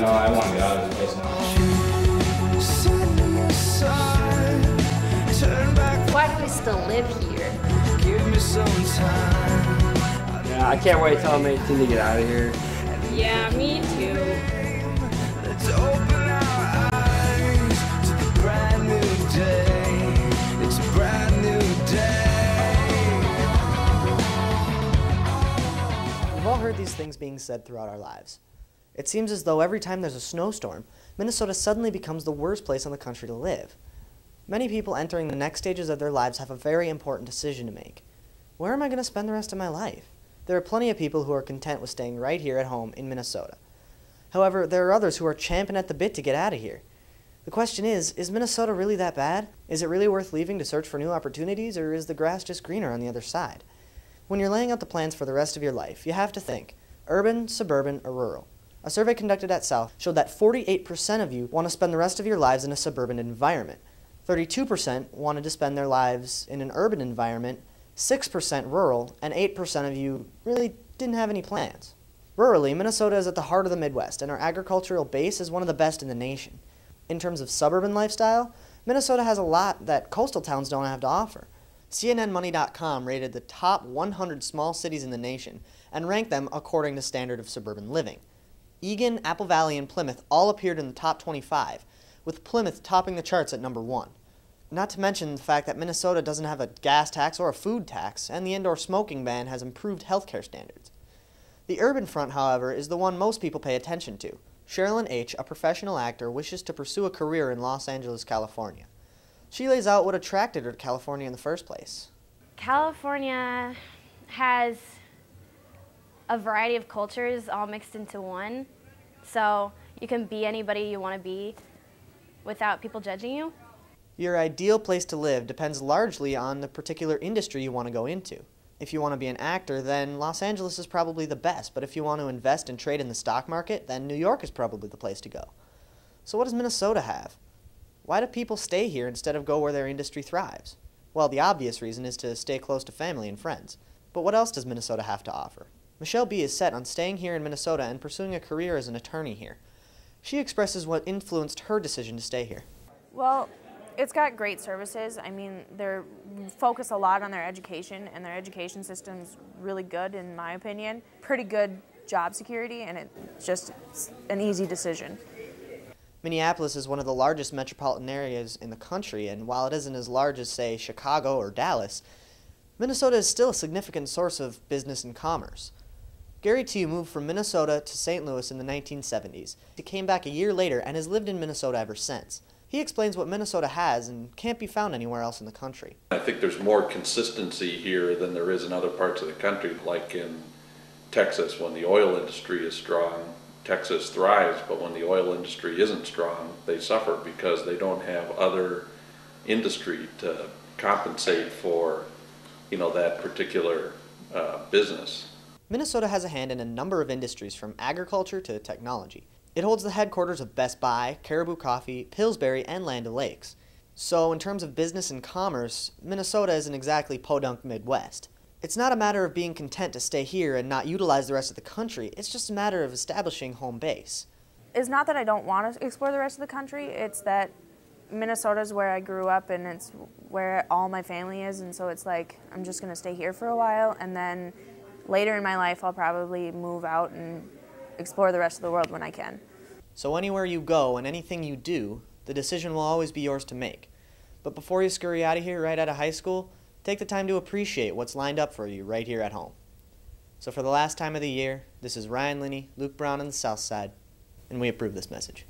know, I want to get out of this place now. Why do we still live here? Yeah, I can't wait till I'm 18 to get out of here. Yeah, me too. Let's open our eyes to the brand new day. It's a brand new day. We've all heard these things being said throughout our lives. It seems as though every time there's a snowstorm, Minnesota suddenly becomes the worst place in the country to live. Many people entering the next stages of their lives have a very important decision to make. Where am I going to spend the rest of my life? There are plenty of people who are content with staying right here at home in Minnesota. However, there are others who are champing at the bit to get out of here. The question is Minnesota really that bad? Is it really worth leaving to search for new opportunities, or is the grass just greener on the other side? When you're laying out the plans for the rest of your life, you have to think, urban, suburban, or rural. A survey conducted at South showed that 48% of you want to spend the rest of your lives in a suburban environment. 32% wanted to spend their lives in an urban environment, 6% rural, and 8% of you really didn't have any plans. Rurally, Minnesota is at the heart of the Midwest, and our agricultural base is one of the best in the nation. In terms of suburban lifestyle, Minnesota has a lot that coastal towns don't have to offer. CNNMoney.com rated the top 100 small cities in the nation and ranked them according to standard of suburban living. Eagan, Apple Valley, and Plymouth all appeared in the top 25, with Plymouth topping the charts at number 1. Not to mention the fact that Minnesota doesn't have a gas tax or a food tax, and the indoor smoking ban has improved healthcare standards. The urban front, however, is the one most people pay attention to. Sherilyn H., a professional actor, wishes to pursue a career in Los Angeles, California. She lays out what attracted her to California in the first place. California has a variety of cultures all mixed into one, so you can be anybody you want to be without people judging you. Your ideal place to live depends largely on the particular industry you want to go into. If you want to be an actor, then Los Angeles is probably the best, but if you want to invest and trade in the stock market, then New York is probably the place to go. So what does Minnesota have? Why do people stay here instead of go where their industry thrives? Well, the obvious reason is to stay close to family and friends. But what else does Minnesota have to offer? Michelle B. is set on staying here in Minnesota and pursuing a career as an attorney here. She expresses what influenced her decision to stay here. Well, it's got great services. I mean, they're focus a lot on their education, and their education system's really good, in my opinion. Pretty good job security, and it's just an easy decision. Minneapolis is one of the largest metropolitan areas in the country, and while it isn't as large as, say, Chicago or Dallas, Minnesota is still a significant source of business and commerce. Gary T. moved from Minnesota to St. Louis in the 1970s. He came back a year later and has lived in Minnesota ever since. He explains what Minnesota has and can't be found anywhere else in the country. I think there's more consistency here than there is in other parts of the country, like in Texas. When the oil industry is strong, Texas thrives, but when the oil industry isn't strong, they suffer because they don't have other industry to compensate for, that particular business. Minnesota has a hand in a number of industries, from agriculture to technology. It holds the headquarters of Best Buy, Caribou Coffee, Pillsbury, and Land O'Lakes. So in terms of business and commerce, Minnesota isn't exactly podunk Midwest. It's not a matter of being content to stay here and not utilize the rest of the country, it's just a matter of establishing home base. It's not that I don't want to explore the rest of the country, it's that Minnesota's where I grew up and it's where all my family is, and so it's like I'm just going to stay here for a while, and then later in my life I'll probably move out and explore the rest of the world when I can. So anywhere you go and anything you do, the decision will always be yours to make. But before you scurry out of here right out of high school, take the time to appreciate what's lined up for you right here at home. So for the last time of the year, this is Ryan Linney, Luke Brown on the Southside, and we approve this message.